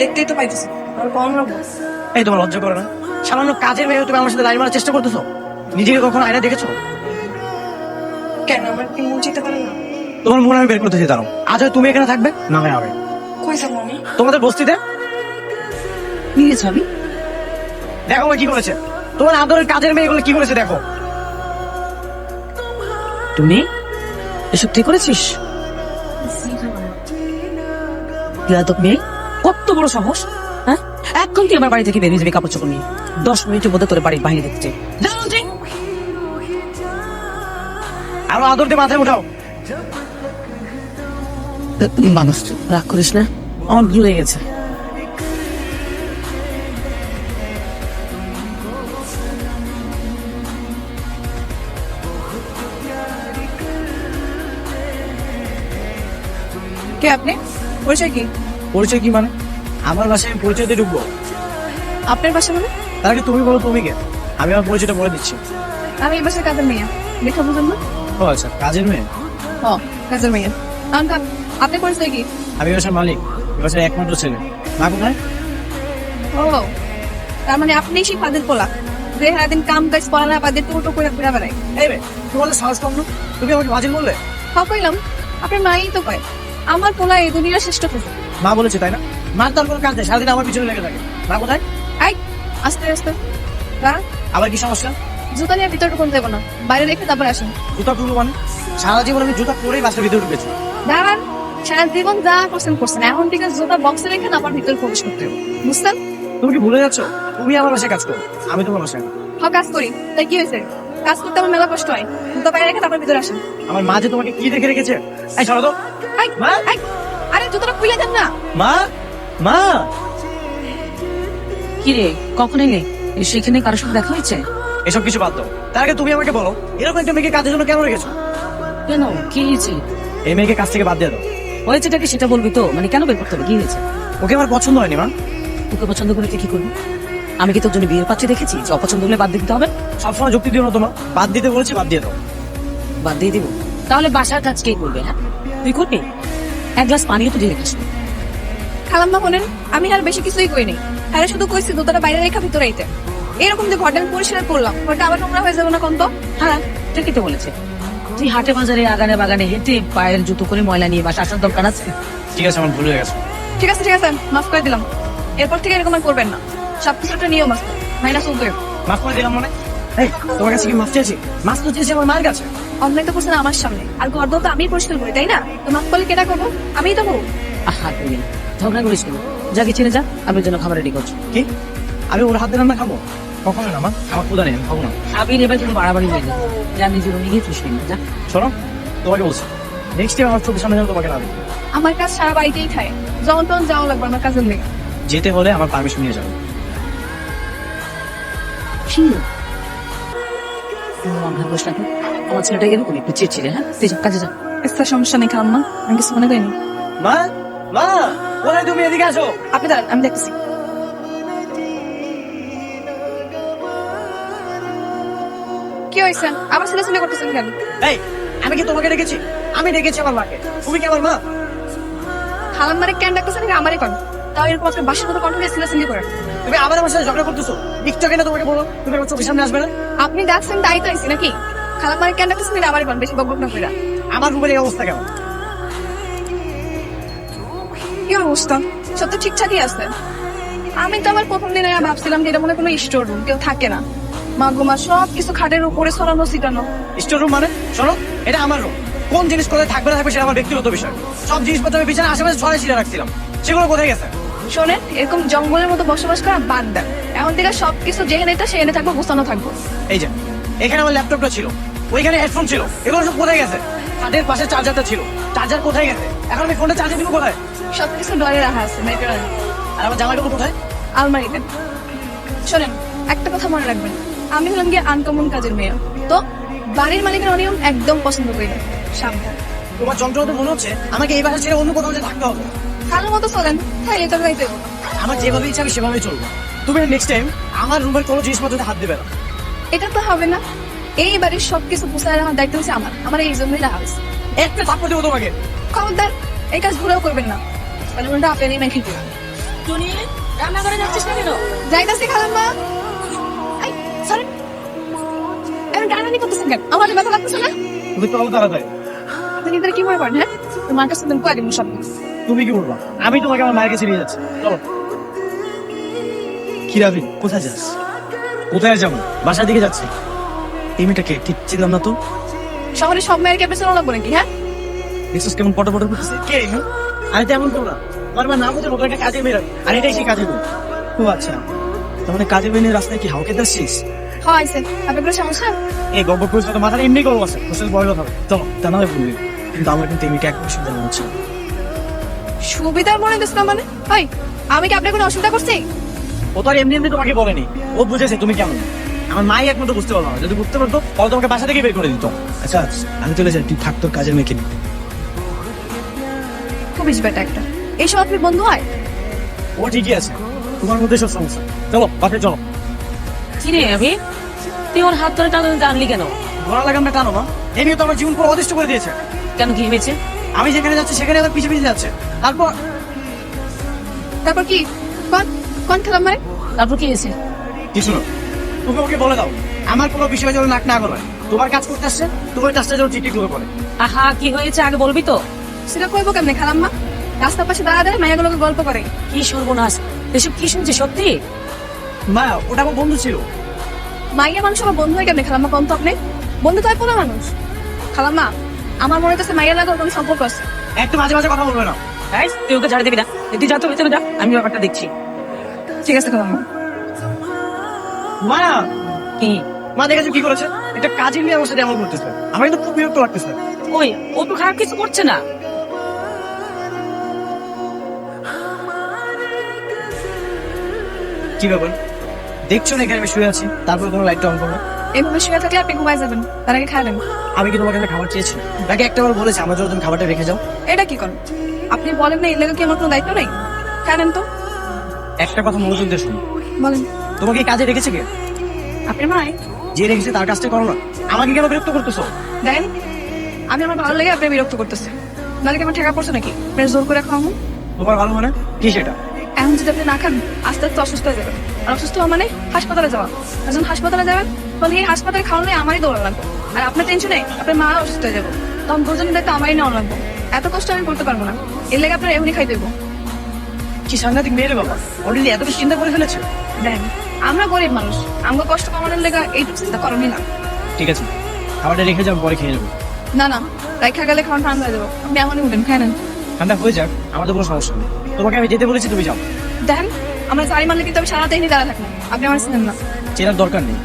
দেখতেই তো পাইতেছি আর কম রাখবো। এই তোমার লজ্জা করে না? সামান্য কাজের মেয়ে তুমি আমার সাথে লাইন মারার চেষ্টা করতেছো? নিজেকে কখনো আয়না দেখেছো? কেন আমার কি মন চাইতে পারে না? তোমার মনে আমি বের করতেছি দাঁড়াও। আজ হয় তুমি এখানে থাকবে, না হয় আমি। কই যাবো আমি? তোমাদের বস্তিতে। নিয়ে যাবি? দেখো ও কি করেছে, তোমার আদরের কাজের মেয়েগুলো কি করেছে দেখো। তুমি এসব ঠিক করেছিস? বিয়াদব মেয়ে, কত বড় সাহস! হ্যাঁ, এখন তুই আমার বাড়ি থেকে বেরিয়ে যাবি কাপড় চোপড় নিয়ে। 10 মিনিটের মধ্যে তোর বাড়ির বাইরে দেখতে চাই। আরো আদর দিয়ে মাথায় উঠাও। মানুষ রাগ করিস না, আমার ভুল হয়ে গেছে। কে আপনি? পরিচয় কি? পরিচয় কি মানে? আমার বাসায় আমি পরিচয় দিয়ে ঢুকবো? আপনার বাসা মানে? তার আগে তুমি বলো তুমি কে। আমি আমার পরিচয়টা বলে দিচ্ছি। আমি এই বাসার কাজের মেয়ে। দেখা বুঝুন না? ও আচ্ছা, কাজের মেয়ে। ও, কাজের মেয়ে। আঙ্কাল, আপনার পরিচয় কি? আমি বাসার মালিক, বাসার একমাত্র ছেলে। মা কোথায়? ও, তার মানে আপনি সেই ফাদের পোলা যে সারাদিন কাম কাজ করা না পাদের টোটো করে ঘুরে বেড়ায়। এই রে, তোমাদের সাহস কম না? তুমি আমাকে বাজিল বললে? হ্যাঁ কইলাম, আপনার মাই তো কয় আমার পোলা এই দুনিয়ার শ্রেষ্ঠ কিছু। মা বলেছে তাই না? মার তার কোনো কাজ নেই, সারাদিন আমার পিছনে লেগে থাকে। মা কোথায়? আই, আস্তে আস্তে দাঁড়ান, আবার কি সমস্যা? জুতা নিয়ে ভিতরে ঢুকুন যাবো না, বাইরে রেখে তারপর আসেন। জুতা খুলবো মানে? সারা জীবন আমি জুতা পরেই বাসার ভিতরে ঢুকেছি। দাঁড়ান, সারা জীবন যা করছেন করছেন, এখন থেকে জুতা বক্সে রেখে তারপর ভিতরে প্রবেশ করতে হবে, বুঝছেন? তুমি কি ভুলে যাচ্ছ? তুমি আমার বাসায় কাজ করো, আমি তোমার বাসায় না। হ্যাঁ কাজ করি, তাই কি হয়েছে? কাজ করতে আমার মেলা কষ্ট হয়, জুতা বাইরে রেখে তারপর ভিতরে আসেন। আমার মা যে তোমাকে কি দেখে রেখেছে। এই সরো তো। আই, মা? আই, আরে জুতাটা খুলে দেন না। মা, মা। কি রে, কখন এলে? সেখানে কারোর সাথে দেখা হয়েছে? এসব কিছু বাদ দাও, তার আগে তুমি আমাকে বলো এরকম একটা মেয়েকে কাজের জন্য কেন রেখেছো? কেন, কি হয়েছে? এই মেয়েকে কাজ থেকে বাদ দিয়ে দাও। হয়েছেটাকে সেটা বলবি তো, মানে কেন বের করতে হবে? কি হয়েছে? ওকে আমার পছন্দ হয়নি মা। ওকে পছন্দ করে তুই কি করবি? আমি কি তোর জন্য বিয়ের পাত্রী দেখেছি যে অপছন্দ হলে বাদ দিতে হবে? সবসময় যুক্তি দিও না তোমার। বাদ দিতে বলেছি, বাদ দিয়ে দাও। বাদ দিয়ে দিব? তাহলে বাসার কাজ কে করবে? হ্যাঁ, তুই করবি? এক গ্লাস পানিও তো দিয়ে রাখিস না। খালাম্মা বলেন, আমি আর বেশি কিছুই কইনি, আরে শুধু কইছি জুতাটা বাইরে রেখে ভিতরে আইতে। এরকম যে ঘরটা আমি পরিষ্কার করলাম, ঘরটা আবার নোংরা হয়ে যাবে না কোন তো? হ্যাঁ, ঠিকই তো বলেছে। তুই হাটে বাজারে আগানে বাগানে হেঁটে পায়ের জুতো করে ময়লা নিয়ে বাসা আসার দরকার আছে? ঠিক আছে, আমার ভুল হয়ে গেছে। ঠিক আছে ঠিক আছে, মাফ করে দিলাম। এরপর থেকে এরকম আর করবেন না, সবকিছু একটা নিয়ম আছে, মাইনাস চলবে। মাফ করে দিলাম মানে? এই, তোমার কাছে কি মাফ চেয়েছি? মাফ তো চেয়েছি আমার মায়ের কাছে। অন্যায় তো করছেন আমার সামনে, আর ঘর দর তো আমি পরিষ্কার করি, তাই না? তো মাফ করলে কেটা করবো? আমিই তো করবো। আহা তুই ঝগড়া করিস কেন? যা ছেড়ে যা, আমি ওর জন্য খাবার রেডি করছি। কি? আমি ওর হাতে রান্না খাবো? কখনো না মা, আমার ক্ষুধা নেই, আমি খাবো না। আবির এবার কিন্তু বাড়াবাড়ি হয়ে যাবে। যা নিজের নিজে চুষ নিবি, যা। শোনো, তোমাকে বলছি নেক্সট টাইম আমার চোখের সামনে যেন তোমাকে না দেখি। আমার কাজ সারা বাড়িতেই খায়, যখন তখন যাওয়া লাগবে আমার কাজের লেগে। যেতে হলে আমার পারমিশন নিয়ে যাবে। আমার ছেলেটা এরকম একটু চিড়চিড়ে। হ্যাঁ, তুই যা, কাজে যা। একটা সমস্যা নেই খালাম্মা, আমি কিছু মনে করিনি। মা, মা, কোথায় তুমি? এদিকে আসো। আপনি দাঁড়ান, আমি দেখতেছি। কি হয়েছে? আবার ছেলে ছেলে করতেছেন কেন? এই, আমি কি তোমাকে ডেকেছি? আমি ডেকেছি আমার মাকে। তুমি কি আমার মা? খালাম্মারে কেন ডাকতেছেন নাকি আমারে কোন? তাও এরকম আপনার বাসার মতো কন্ট্রোলে ছেলে ছেলে করে। তুমি আবার আমার সাথে ঝগড়া করতেছো? একটু আগে না তোমাকে বলো তুমি আমার চোখের সামনে আসবে না। আপনি ডাকছেন তাই তো আইছি নাকি? খালাম্মারে কেন ডাকতেছেন এটা আমারে কোন, বেশি বকবক না কইরা। আমার রুমের এই অবস্থা কেমন? কি অবস্থা? সব তো ঠিকঠাকই আছে। আমি তো আমার প্রথম দিনে ভাবছিলাম যে এটা মনে হয় কোনো স্টোর রুম, কেউ থাকে না। মা গো মা, সব কিছু খাটের উপরে ছড়ানো ছিটানো। স্টোর রুম মানে? শোনো, এটা আমার রুম। কোন জিনিস কোথায় থাকবে না থাকবে সেটা আমার ব্যক্তিগত বিষয়। সব জিনিসপত্র আমি বিছানা আশেপাশে ছড়াই ছিঁড়ে রাখছিলাম, সেগুলো কোথায় গেছে? শোনেন, এরকম জঙ্গলের মতো বসবাস করা বাদ দেন। এখন থেকে সবকিছু যেখানে এটা সেখানে থাকবো, গোছানো থাকবো। এই যে এখানে আমার ল্যাপটপটা ছিল, ওইখানে হেডফোন ছিল, এগুলো সব কোথায় গেছে? খাটের পাশে চার্জারটা ছিল, চার্জার কোথায় গেছে? এখন আমি ফোনটা চার্জে দিব কোথায়? সবকিছু ডরে রাখা আছে মেয়েটার আর আমার জামাইগুলো কোথায়? আলমারিতে। শোনেন, একটা কথা মনে রাখবেন, আমি হলাম গিয়ে আনকমন কাজের মেয়ে, তো বাড়ির মালিকের অনিয়ম একদম পছন্দ করি না। সাবধান। তোমার যন্ত্রণা তো মনে হচ্ছে আমাকে এই বাসা ছেড়ে অন্য কোথাও যে থাকতে হবে। কালো মতো চলেন, তাইলে তো যাইতে হবে। আমার যেভাবে ইচ্ছা আমি সেভাবেই চলবো। তুমি নেক্সট টাইম আমার রুমের কোনো জিনিসপত্রতে হাত দেবে না। এটা তো হবে না। এই বাড়ির সবকিছু গুছায় রাখার দায়িত্ব হচ্ছে আমার, আমার এই জন্যই রাখা হয়েছে। একটা থাপ্পড় দেবো তোমাকে। খবরদার, এই কাজ ভুলেও করবেন না, তাহলে উল্টা আপনারই মেখে দেবেন। টুনি রান্নাঘরে যাচ্ছিস না কেন? যাইতাছি খালাম্মা। এই সরি, এখন টানাটানি করতেছেন কেন? আমার ব্যথা লাগতেছে না? তুমি তো তাড়াতাড়ি। আপনি নিজেরা কি মনে করেন? হ্যাঁ, তোমার কাছে তুমি কয়ে দিন সব। তুমি কি বলবা? আমি তোমাকে আমার মায়ের কাছে নিয়ে যাচ্ছি, চলো। কি রাবি, কোথায় যাস? কোথায় যাবো? বাসার দিকে যাচ্ছি। এই মেয়েটাকে ঠিক ছিলাম না তো। শহরে সব মেয়ের কেপে চলো লাগবো নাকি? হ্যাঁ, দেখছিস কেমন পটো পটো করতেছে? কে এই মেয়ে? আমি তেমন করবো না। আমার না বুঝে ওটা একটা কাজে মেয়ে, আর এটাই সেই কাজে মেয়ে। ও আচ্ছা, তার মানে কাজে মেয়ে নিয়ে রাস্তায় কি হাওকে যাচ্ছিস? হ্যাঁ আইসে। আপনার কোনো সমস্যা? এই গল্প করিস তো, মাথায় এমনি গল্প আছে, কোশ্চেন বড় কথা হবে। চলো, তা না হয় বলবি, কিন্তু আমার কিন্তু এই মেয়েটা একদম সুন্দর মনে হচ্ছে না। সুবিধার মনে দিস না মানে? ভাই, আমি কি আপনার কোনো অসুবিধা করছি? ও তো আর এমনি এমনি তোমাকে বলেনি, ও বুঝেছে তুমি কেমন। আমার মাই একমাত্র বুঝতে পারলো না, যদি বুঝতে পারতো তাহলে তোমাকে বাসা থেকে বের করে দিত। আচ্ছা আমি চলে যাই, তুই থাক তোর কাজের মেয়েকে নিয়ে। খুব বেটা একটা। এইসব আপনি বন্ধু হয়? ও ঠিকই আছে, তোমার মধ্যে সব সমস্যা। চলো বাসে চলো। কি রে আমি, তুই ওর হাত ধরে টানলি কেন? ঘোরা লাগে আমরা টানো না, এই মেয়ে তো আমার জীবন পুরো অতিষ্ঠ করে দিয়েছে। কেন, কি হয়েছে? আমি যেখানে যাচ্ছি সেখানে আমার পিছিয়ে পিছিয়ে যাচ্ছে। তারপর কি? কোন খালাম্মারে? তারপর কি হয়েছে? কিছু না, তুমি ওকে বলে দাও আমার কোনো বিষয় যেন নাক না করে। তোমার কাজ করতে আসছে, তোমার কাজটা যেন ঠিক করে করে। আহা, কি হয়েছে আগে বলবি তো? সেটা কইবো কেমনে খালাম্মা? রাস্তার পাশে দাঁড়া দেয় মায়াগুলোকে গল্প করে। কি সর্বনাশ, এসব কি শুনছি সত্যি? মা, ওটা আমার বন্ধু ছিল। মাইয়া মানুষ আমার বন্ধু হয় কেমনে খালাম্মা? কোন তো আপনি বন্ধু তো হয় পোলা মানুষ। খালাম্মা, আমার মনে হচ্ছে মাইয়া লাগা কোনো সম্পর্ক আছে। একটু মাঝে মাঝে কথা বলবে না। এই, তুই ওকে ঝাড়ে দিবি না। তুই যা তো ভেতরে যা, আমি ব্যাপারটা দেখছি। ঠিক আছে খালাম্মা। মা, কি? মা দেখেছো কি করেছে? এটা কাজের মেয়ে আমার সাথে এমন করতেছে, আমার কিন্তু খুব বিরক্ত লাগতেছে। ওই, ও তো খারাপ কিছু করছে না। কি ব্যাপার, দেখছো না এখানে আমি শুয়ে আছি, তারপরে কোনো লাইটটা অন করো? এইভাবে শুয়ে থাকলে আপনি ঘুমায় যাবেন, তার আগে খাবেন। আমি কি তোমার কাছে খাবার চেয়েছি? তাকে একটাবার বলেছি আমার জন্য তুমি খাবারটা রেখে যাও। এটা কি করেন আপনি? বলেন না এর লেগে কি আমার কোনো দায়িত্ব নেই? খাবেন তো। একটা কথা মনোযোগ দিয়ে শুনো, বলেন। তোমাকে এই কাজে রেখেছে কে? আপনি মাই যে রেখেছে তার কাজটা করো না, আমাকে কেন বিরক্ত করতেছো? দেখেন, আমি আমার ভালো লেগে আপনি বিরক্ত করতেছে, নাহলে কি আমার ঠেকা পড়ছে নাকি বেশ জোর করে খাওয়াবো? তোমার ভালো মানে কি সেটা? এখন যদি আপনি না খান আস্তে আস্তে অসুস্থ হয়ে যাবেন, আর অসুস্থ হওয়া মানে হাসপাতালে যাওয়া। আর যখন হাসপাতালে যাবেন তখন এই হাসপাতালে খাওয়ানো আমারই দৌড়া লাগবে, আর আপনার টেনশনে আপনার মা অসুস্থ হয়ে যাবো, তখন দুজনের দায়িত্ব আমারই নেওয়া লাগবে। এত কষ্ট আমি করতে পারবো না, এর লেগে আপনার এখনই খাই দেবো। কি সাংঘাতিক মেয়ে রে বাবা, অলরেডি এত বেশি চিন্তা করে ফেলেছে। দেখেন, আমরা গরিব মানুষ, আমরা কষ্ট কমানোর লেগে এইটুকু চিন্তা করেনি না। ঠিক আছে, খাবারটা রেখে যাও, পরে খেয়ে যাবো। না না, রাইখা গেলে খাওয়ান ঠান্ডা হয়ে যাবো। আপনি এমনই উঠেন, খাই নেন। ঠান্ডা হয়ে যাক, আমাদের কোনো সমস্যা নেই। তোমাকে আমি যেতে বলেছি, তুমি যাও। দেখেন, আমরা চারি মারলে কিন্তু আমি সারাদিনই দাঁড়া থাকবো, আপনি আমার চিনেন না। চেনার দরকার নেই,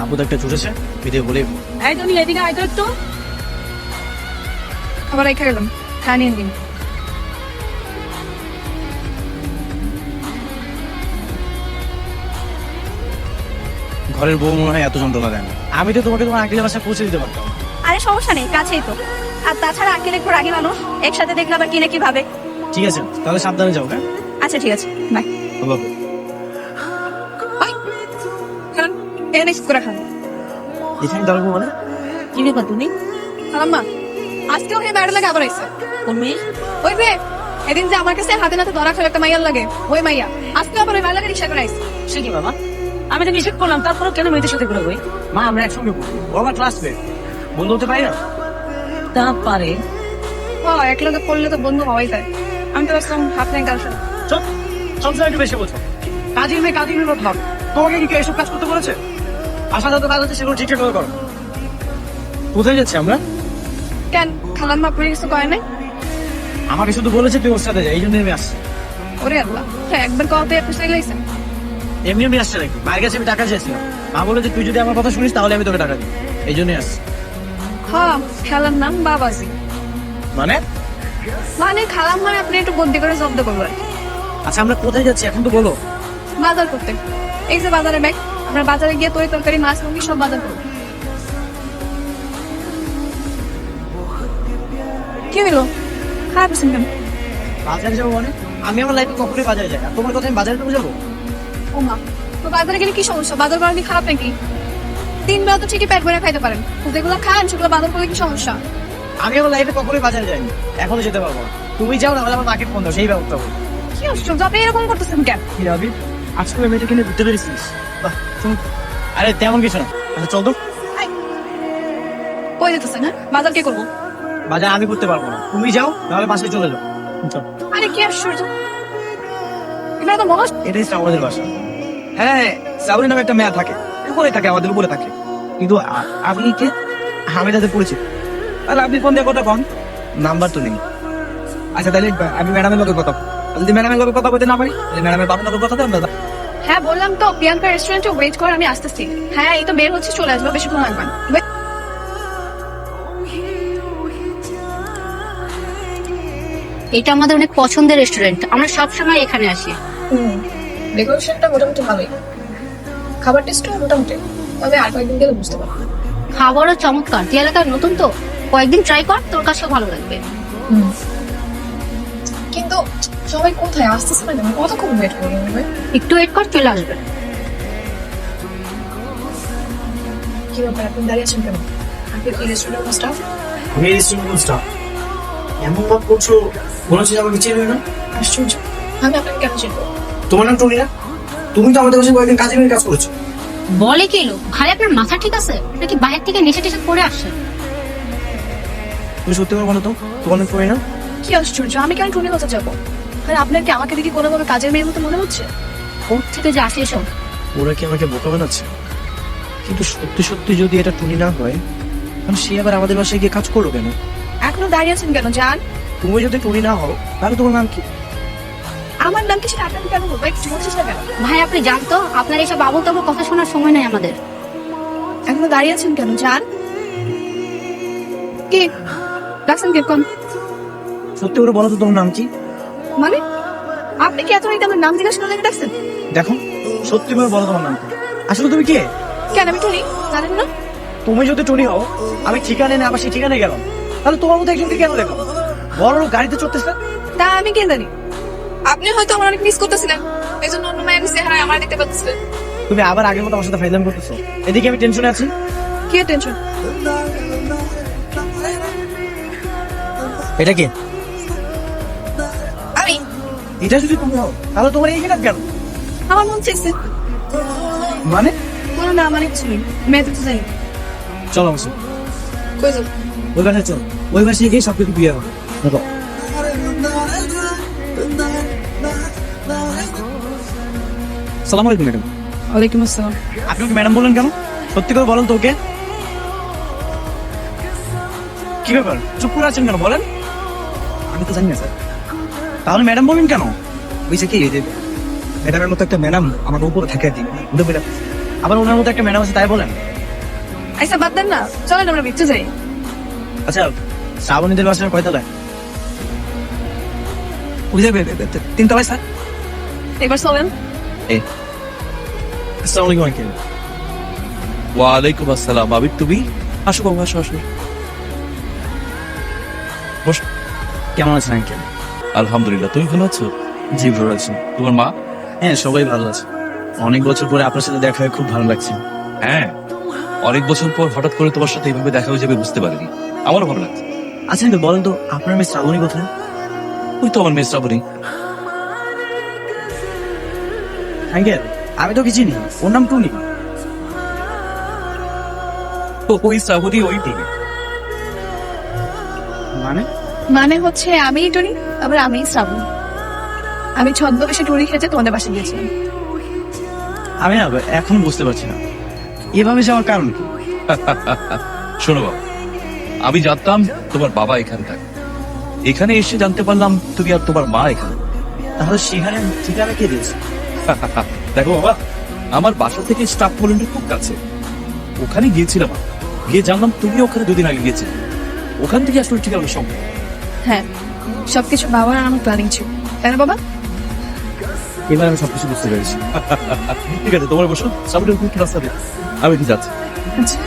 আবু তো একটা চুষেছে, ভিডিও বলে। এই তুমি এদিকে আয় তো একটু। খাবার রাইখা গেলাম, খাওয়া নিয়ে দিন। ঘরের বউ মনে হয় এত যন্ত্রণা দেয় না। আমি তো তোমাকে তোমার আঙ্কেলের বাসায় পৌঁছে দিতে পারতাম। আরে সমস্যা নেই, কাছেই তো। আর তাছাড়া আঙ্কেল একটু রাগী মানুষ, একসাথে দেখলে আবার কিনে কি ভাবে। ঠিক আছে, তাহলে সাবধানে যাও। হ্যাঁ, আচ্ছা ঠিক আছে, বাই। ভালো। বাই। খান, এনে নেক্সট করে খান। এখানে দাঁড়াবো মানে? কি ব্যাপার তুমি? আম্মা, আজকেও হে বাইরে লাগে আবার আইসে। কোন মেয়ে? ওই যে এদিন যে আমার কাছে হাতে নাতে ধরা খেলে একটা মাইয়ার লাগে, ওই মাইয়া আজকে আবার ওই মাইয়া লাগে রিক্সা করে আইসে। সে কি বাবা, আমি তো নিষেধ করলাম, তারপরে কেন মেয়েদের সাথে ঘুরে বই? মা, আমরা একসঙ্গে পড়ি, ও আমার ক্লাসমেট, বন্ধু হতে পারি না? তা পারে। ও এক লগে পড়লে তো বন্ধু হওয়াই যায়। আমি তো ভাবছিলাম আপনার গার্লফ্রেন্ড। চল, সবসময় একটু বেশি বলছো। কাজের মেয়ে ভাব, তোমাকে কি কেউ এসব কাজ করতে বলেছে? আসা যত কাজ হচ্ছে সেগুলো ঠিকঠাক করে করো। কোথায় যাচ্ছি আমরা? কেন খালাম্মা আপনার কিছু কয় নাই? আমাকে শুধু বলেছে তুই ওর সাথে যা, এই জন্য আমি আসছি। ওরে আল্লাহ, হ্যাঁ একবার কথাতে আপনি চলে গেছেন। এমনি আমি আসছে নাকি? মায়ের কাছে আমি টাকা চেয়েছিলাম, মা বলে যে তুই যদি আমার কথা শুনিস তাহলে আমি তোকে টাকা দিই, এই জন্যই আসছি। হ্যাঁ, খেলার নাম বাবাজি। মানে? মানে খালাম্মার আপনি একটু বুদ্ধি করে জব্দ করবেন। আচ্ছা আমরা কোথায় যাচ্ছি এখন তো বলো। বাজার করতে। এই যে বাজারে ব্যাগ, আমরা বাজারে গিয়ে তরি তরকারি মাছ মুরগি সব বাজার করবো। কি হইলো? খারাপ আছেন কেন? বাজারে যাবো মানে? আমি আমার লাইফে কখনোই বাজারে যাই না, তোমার কথা আমি বাজারে যাবো? ও মা, তো বাজারে গেলে কি সমস্যা? বাজার করা কি খারাপ নাকি? 3 বেলা তো ঠিকই পেট ভরে খাইতে পারেন, তো যেগুলো খান সেগুলো বাজার করলে কি সমস্যা? আমি আমার লাইফে কখনোই বাজারে যাইনি, এখনো যেতে পারবো না। তুমি যাও না, হলে আমার মাকে ফোন দাও, সেই ব্যবস্থা করবো। কি আশ্চর্য, আপনি এরকম করতেছেন কেন? কি রাবি, আজকে ওই মেয়েটাকে নিয়ে ঘুরতে পেরেছিস? বাহ, শুন। আরে তেমন কিছু না, আচ্ছা চল তো। কই যেতেছেন? হ্যাঁ, বাজার কে করবো? বাজার আমি করতে পারবো না, তুমি যাও, তাহলে বাসায় চলে যাও। চল। আরে কি আশ্চর্য, এটা তো মনে হচ্ছে এটাই শ্রাবণের বাসা। হ্যাঁ, শ্রাবণী নামে একটা মেয়ে থাকে, উপরে থাকে, আমাদের উপরে থাকে। কিন্তু আপনি কে? আমি তাদের পরিচিত। আর আপনি ফোন দিয়ে কথা কন, নাম্বার তো নেই। আচ্ছা তাহলে আমি ম্যাডামের লোকের কথা বলবো। আর যদি ম্যাডামের লোকের কথা বলতে না পারি, তাহলে ম্যাডামের বাবার লোকের কথা দেন দাদা। হ্যাঁ বললাম তো প্রিয়াঙ্কা রেস্টুরেন্টে ওয়েট করে, আমি আসতেছি। হ্যাঁ এই তো বের হচ্ছে, চলে আসবো, বেশিক্ষণ লাগবে না। এটা আমাদের অনেক পছন্দের রেস্টুরেন্ট, আমরা সব সময় এখানে আসি। ডেকোরেশনটা মোটামুটি ভালোই, খাবার টেস্টও মোটামুটি, তবে আর কয়েকদিন গেলে বুঝতে পারবো। খাবারও চমৎকার, তুই এলাকায় নতুন তো, কয়েকদিন ট্রাই কর, তোর কাছেও ভালো লাগবে। কিন্তু সবাই কোথায় আসতেছে না কেন? কতক্ষণ ওয়েট করবো? একটু ওয়েট কর, চলে আসবে। কি ব্যাপার, আপনি দাঁড়িয়ে আছেন কেন? আপনি কি রেস্টুরেন্টের স্টাফ? আমি রেস্টুরেন্ট স্টাফ। এমন ভাব করছো, মনে হচ্ছে আমাকে চেনে না। আশ্চর্য, আমি আপনাকে কেন চিনবো? তোমার নাম টনি না? তুমি তো আমাদের কাছে কয়েকদিন কাজে মেয়ে কাজ করেছো। বলে কি লোক, ভাই আপনার মাথা ঠিক আছে নাকি বাইরে থেকে নেশা টেশা করে আসে? তুমি সত্যি করে বলো তো, তোমার নাম টনি না? কি আশ্চর্য, আমি কেন টুনি হতে যাবো? আর আপনার কি আমাকে দেখি কোনো কোনো কাজের মেয়ের মতো মনে হচ্ছে? ওর থেকে যে আসে এসব। ওরা কি আমাকে বোকা বানাচ্ছে? কিন্তু সত্যি সত্যি যদি এটা টনি না হয়, তাহলে সে আবার আমাদের বাসায় গিয়ে কাজ করলো কেন? এখনো দাঁড়িয়ে আছেন কেন? যান। তুমি যদি টনি না হও, তাহলে তোমার নাম কি? আমার নাম কি সেটা আপনাকে কেন বলবো? একটু বলছিস না কেন? ভাই আপনি জানতো, আপনার এসব আবল তাবল কথা শোনার সময় নাই আমাদের। এখনো দাঁড়িয়ে আছেন কেন? যান। কি ডাকছেন কে? কোন সত্যি করে বলো তো, তোমার নাম কি? মানে আপনি কি এত রাতে আমার নাম জিজ্ঞাসা করে ডাকছেন? দেখো, সত্যি করে বলো তোমার নাম কি? আসলে তুমি কে? কেন আমি টুনি জানেন না? তুমি যদি টনি হও, আমি ঠিকানে না আবার সেই ঠিকানায় গেলাম, তাহলে তোমার মতো একজনকে কেন দেখো? বড় লোক গাড়িতে চড়তেছে। তা আমি কে জানি? আপনি হয়তো আমার অনেক মিস করতেছিলেন, এই জন্য অন্য মায়ের চেহারায় আমার দেখতে পাচ্ছিলেন। তুমি আবার আগের মতো আমার সাথে ফাইজলাম করতেছো। এদিকে আমি টেনশনে আছি। কি টেনশন? এটা কি? আমি এটা যদি তুমি হও, তাহলে তোমার এই কিনা কেন? আমার মন চাইছে। মানে? কোনো না মানে কিছু নেই, মেয়ে তো জানি। চলো আমার সাথে। কই যাবো? ওই বাসায় চলো, ওই বাসায় গিয়ে সব কিছু বিয়ে হবে। দেখো। সালাম আলাইকুম ম্যাডাম। ওয়ালাইকুম আসসালাম। আপনি ওকে ম্যাডাম বললেন কেন? সত্যি করে বলেন তো ওকে। কি ব্যাপার, চুপ করে আছেন কেন? বলেন। আমি তো জানি না স্যার। তাহলে ম্যাডাম বলেন কেন? বুঝছে কি, এই যে ম্যাডামের মতো একটা ম্যাডাম আমার উপরে থাকে আর কি, উঠে বেড়া। আবার ওনার মতো একটা ম্যাডাম আছে, তাই বলেন। আচ্ছা বাদ দেন না, চলেন আমরা বিচ্ছে যাই। আচ্ছা, শ্রাবণীদের বাসার কয়তলায়? ওই যাবে 3 তলায় স্যার। এবার চলেন। আসসালামু আলাইকুম আঙ্কেল। ওয়ালাইকুম আসসালাম। আবির তুমি? আসো বাবু, আসো আসো। বস। কেমন আছেন আঙ্কেল? আলহামদুলিল্লাহ, তুমি ভালো আছো? জি ভালো আছি। তোমার মা? হ্যাঁ, সবাই ভালো আছে। অনেক বছর পরে আপনার সাথে দেখা হয়ে খুব ভালো লাগছে। হ্যাঁ, অনেক বছর পর হঠাৎ করে তোমার সাথে এইভাবে দেখা হয়ে যাবে বুঝতে পারিনি। আমারও ভালো লাগছে। আচ্ছা আঙ্কেল, বলেন তো আপনার মেয়ে শ্রাবণী কোথায়? ওই তো আমার মেয়ে শ্রাবণী। আঙ্কেল, আমি তো কিছু চিনি, ওর নাম টুনি। ওই শ্রাবণী, ওই তুমি। মানে? মানে হচ্ছে আমি টুনি, আবার আমি শ্রাবণ। আমি ছদ্মবেশে টুনি খেতে তোমাদের বাসায় গিয়েছিলাম। আমি না এখন বুঝতে পারছি না এভাবে যাওয়ার কারণ কি। শোনো বাবা, আমি জানতাম তোমার বাবা এখানে থাকে, এখানে এসে জানতে পারলাম তুমি আর তোমার মা এখানে। তাহলে সেখানে ঠিকানা কে দিয়েছে? দেখো বাবা, আমার বাসা থেকে স্টাফ ভলেন্টিয়ার খুব কাছে, ওখানে গিয়েছিলাম। গিয়ে জানলাম তুমি ওখানে 2 দিন আগে গিয়েছিলে। ওখান থেকে আসলে ঠিকানা সম্ভব। হ্যাঁ, সবকিছু বাবার আর আমার প্ল্যানিং ছিল। কেন বাবা? এবার আমি সবকিছু বুঝতে পেরেছি। ঠিক আছে, তোমার বসো, সামনে রাস্তা দিয়ে আমি কি যাচ্ছি। আচ্ছা।